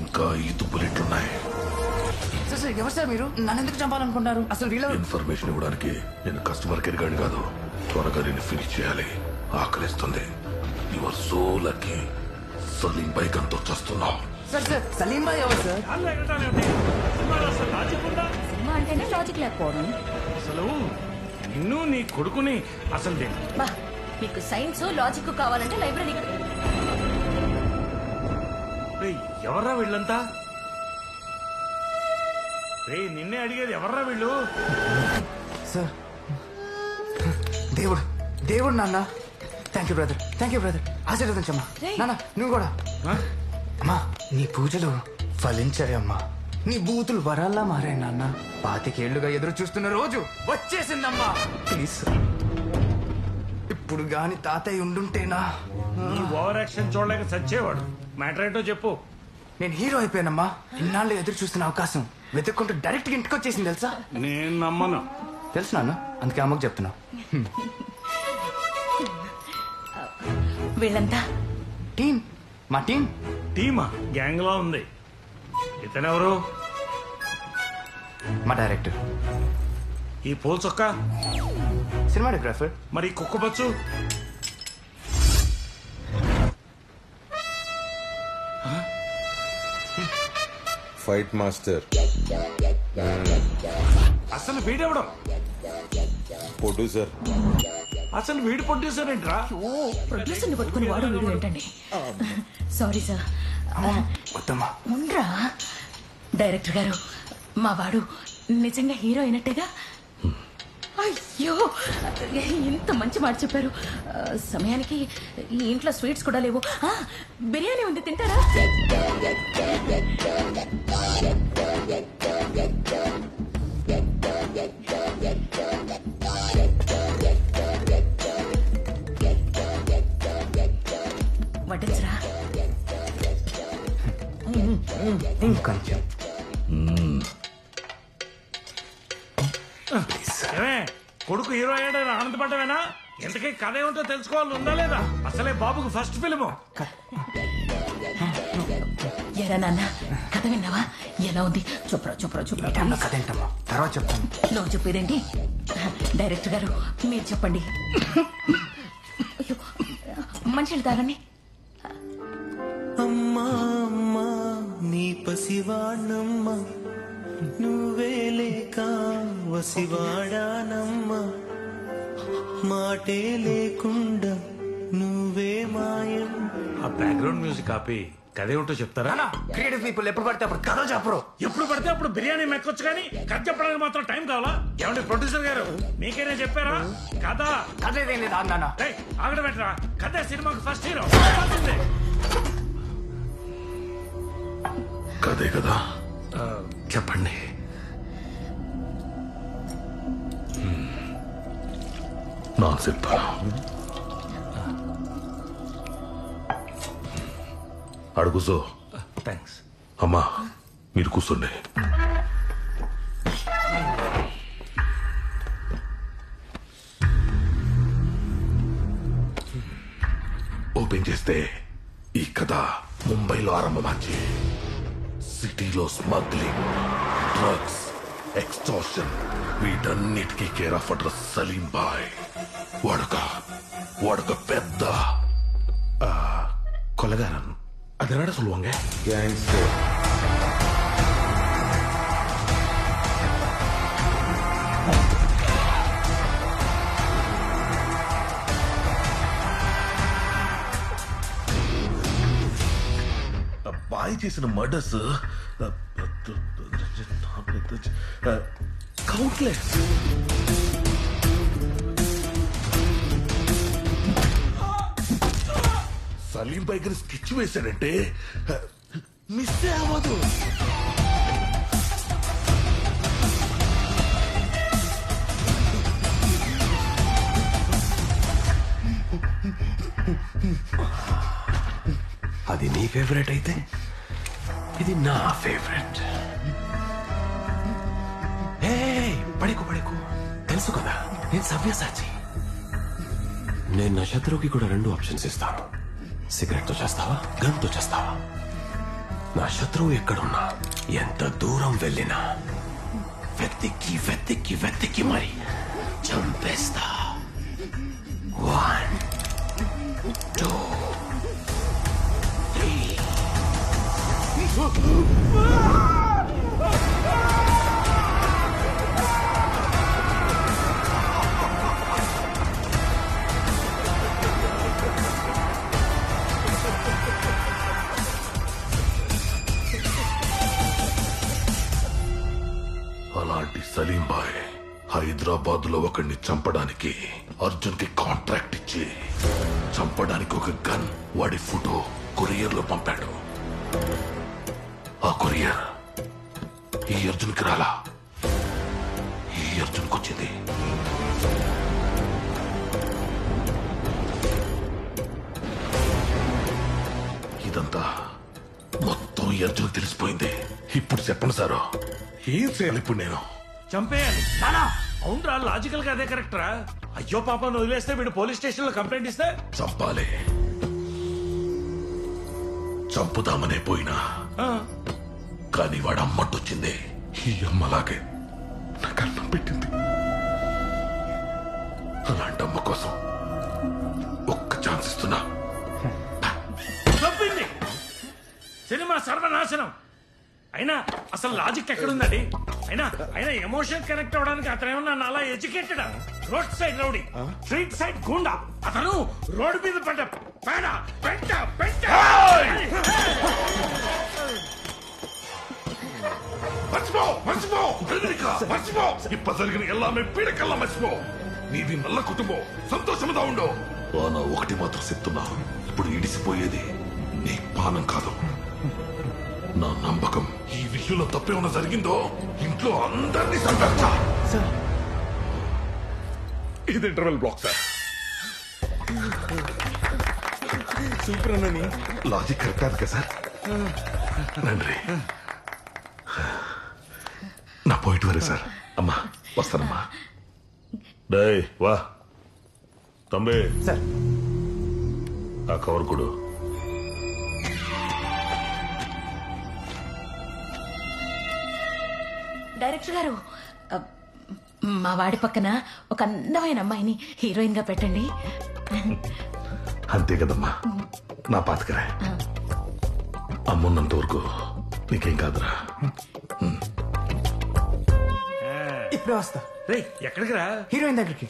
ఇంకా 5 బుల్లెట్లున్నాయి. సార్ ఎవరు సార్ మీరు? నన్ను ఎందుకు చంపాలనుకుంటారు? అసలు వీళ్ళ ఇన్ఫర్మేషన్ ఇవ్వడానికి నేను కస్టమర్ కేర్ గాని కాదు. త్వరగా నేను ఫినిష్ చేయాలి, ఆకలిస్తుంది. You are so lucky. Salim bike అంతా చేస్తున్నావు. సార్ సలీం భాయ్ ఎవరు సార్? సినిమా అంటేనే లాజిక్ లేకపోవడం. అసలు నిన్ను నీ కొడుకుని అసలు బా మీకు సైన్స్ లాజిక్ కావాలంటే లైబ్రరీకి ఎవర్రా వీళ్ళంతా? రే నిన్నే అడిగేది, ఎవర్రా వీళ్ళు? సార్ దేవుడు నాన్న. థ్యాంక్ యూ బ్రదర్ ఆశీర్వదించమ్మా. నాన్న నువ్వు కూడా. అమ్మా నీ పూజలు ఫలించాయమ్మా. నీ బూతులు వరాల్లా మారాయి నాన్న. 25 ఏళ్లుగా ఎదురు చూస్తున్న రోజు వచ్చేసిందమ్మా. ప్లీజ్ ఇప్పుడు గాని తాతయ్య ఉండుంటేనా? ఈ ఓవర్ యాక్షన్ చూడలేక చచ్చేవాడు. మ్యాటర్ ఏంటో చెప్పు. నేను హీరో అయిపోయానమ్మా. ఇన్నాళ్ళు ఎదురు చూస్తున్న అవకాశం వెతుక్కుంటూ డైరెక్ట్ గా ఇంటికి వచ్చేసింది తెలుసా? నేను నమ్మను. తెలుసు నాన్న, అందుకే అమ్మకు చెప్తున్నా. వీళ్ళంతా మా టీం. టీమా? గ్యాంగ్ లా ఉంది. ఇతనెవరు? మా డైరెక్టర్. ఈ పూల చొక్క? సినిమాటోగ్రాఫర్. మరి కుక్కబచ్చు? Fight master. అసలు వీడెవడం? ప్రొడ్యూసర్. అసలు వీడు ప్రొడ్యూసర్ ఏంట్రా? ప్రొడ్యూసర్ ని పట్టుకుని వాడు వీడు ఏంటండి? Sorry sir. ఉండరా డైరెక్టర్ గారు, మా వాడు నిజంగా హీరో అయినట్టేగా? అయ్యో ఇంత మంచి మాట చెప్పారు. సమయానికి ఈ ఇంట్లో స్వీట్స్ కూడా లేవు. బిర్యానీ ఉంది, తింటారా? వడ్డించరా? ఇంకొంచెం. కొడుకు హీరో అయ్యాడని ఆనందపడ్డమేనా? ఎంతకీ కథ ఏమిటో తెలుసుకోవాలని ఉందా లేదా? అసలే బాబుకు ఫస్ట్ ఫిల్ము. ఎరా నాన్న, కథ విన్నావా? ఎలా ఉంది? చొప్పరా కథ ఏంటమ్మా, తర్వాత చెప్తాను. నువ్వు చెప్పేదేంటి? డైరెక్టర్ గారు మీరు చెప్పండి. మంచిలు తాగండి. అమ్మా అమ్మా నీ పసివాణమ్మ, నువ్వే లేక వసివాడానమ్మా, మాటే లేకుండా నువ్వే మాయం. ఆ బ్యాక్గ్రౌండ్ మ్యూజిక్ ఆపి కథ ఏమిటో చెప్తారా? క్రియేటివ్ పీపుల్ ఎప్పుడు పడితే అప్పుడు కథ చెప్పరు. ఎప్పుడు పడితే అప్పుడు బిర్యానీ మెక్కొచ్చు కానీ కథ చెప్పడానికి మాత్రం టైం కావాలా? ఏమంటే ప్రొడ్యూసర్ గారు మీకైనా చెప్పారా కథ? కథ ఏదేం లేదు నాన్న. ఆగడ పెట్టరా, కథ సినిమాకి ఫస్ట్ హీరో. కదే కదా, చెప్పండి. నా చెప్తా. అడుగుసో. థ్యాంక్స్. అమ్మా మీరు కూర్చోండి. ఓపెన్ చేస్తే ఈ కథ ముంబైలో ఆరంభమాచి సిటీలో స్మగ్లింగ్, డ్రగ్స్, ఎక్స్టార్షన్ వీటన్నిటికీ care of address Salim Bhai. వాడొక పెద్ద కొలగారన్. అది என்னடா சொல்லுவாங்க? గ్యాంగ్స్టర్. బాయ్ చేసిన మర్డర్స్ కౌంట్లెస్. సలీం పైకి స్కెచ్ వేశాడంటే మిస్ అవ్వదు. అది నీ ఫేవరెట్ అయితే ఇది నా ఫేవరెట్. పడేకు తెలుసు కదా నేను సవ్యసాచి. నేను నా శత్రువుకి కూడా 2 ఆప్షన్స్ ఇస్తాను. సిగరెట్ తో చేస్తావా, గన్ తో చేస్తావా? నా శత్రువు ఎక్కడున్నా ఎంత దూరం వెళ్ళినా వెతికి వెతికి వెతికి మరి చంపేస్తా. 1 2 3 అలాంటి సలీం బాయ్ హైదరాబాద్ లో ఒకడిని చంపడానికి అర్జున్ కి కాంట్రాక్ట్ ఇచ్చి చంపడానికి ఒక గన్ వాడి ఫోటో కొరియర్ లో పంపాడు. ఆ కొరియర్ ఈ అర్జున్ కి రాలా, ఈ అర్జున్ వచ్చింది. ఇదంతా మొత్తం ఈ అర్జున్ తెలిసిపోయింది. ఇప్పుడు చెప్పండి సారు, ఏం చేయాలి ఇప్పుడు నేను? చంపేయాలి. అవునరా, లాజికల్ గా అదే కరెక్ట్ రా. అయ్యో పాప వదిలేస్తే వీడు పోలీస్ స్టేషన్ లో కంప్లైంట్ ఇస్తే చంపాలి. చంపుదామనే పోయినా కానీ వాడు అమ్మట్టొచ్చింది. ఈ అమ్మలాగే నాకు అన్నం పెట్టింది. అలాంటి అమ్మ కోసం ఒక్క ఛాన్స్ ఇస్తున్నా. చంపింది. సినిమా సర్వనాశనం. అయినా అసలు లాజిక్ ఎక్కడుందండి? అయినా అయినా ఎమోషన్ కనెక్ట్ అవడానికి అతను ఏమన్నా నాలా educated? Road side rowdy, street side గుండా. అతను రోడ్డు మీద పడ్డ పేడ పెట్ట పెట్ట. మర్చిపో మర్చిపో మర్చిపో. ఇప్ప జరిగిన ఎల్లామే పీడకల్లా మర్చిపో. నీది నల్ల కుటుంబం, సంతోషముగా ఉండు. నా ఒకటి మాత్రం చెప్తున్నా, ఇప్పుడు ఇడిసిపోయేది నీ పానం కాదు, నా నమ్మకం. ఈ విషయంలో తప్పేమన్నా జరిగిందో ఇంట్లో అందరినీ సంతర్చా. ఇది ఇంటర్వెల్ బ్లాక్ సార్. సూపర్ అన్నని లాజిక్ కరెక్ట్ కాదు కదా సార్? నండి నా పోయిట్ వరే సార్. అమ్మా వస్తానమ్మా. డై వా తంబే సార్. ఆ కవర్ కొడు. డైరెక్టర్ గారు, మా వాడి పక్కన ఒక అందమైన అమ్మాయిని హీరోయిన్ గా పెట్టండి. అంతే కదమ్మా, నా పాతకరే. అమ్మున్నంత వరకు నీకేం కాదురా. ఇప్పుడే వస్తా. రేయ్, ఎక్కడికి రా? హీరోయిన్ దగ్గరికి.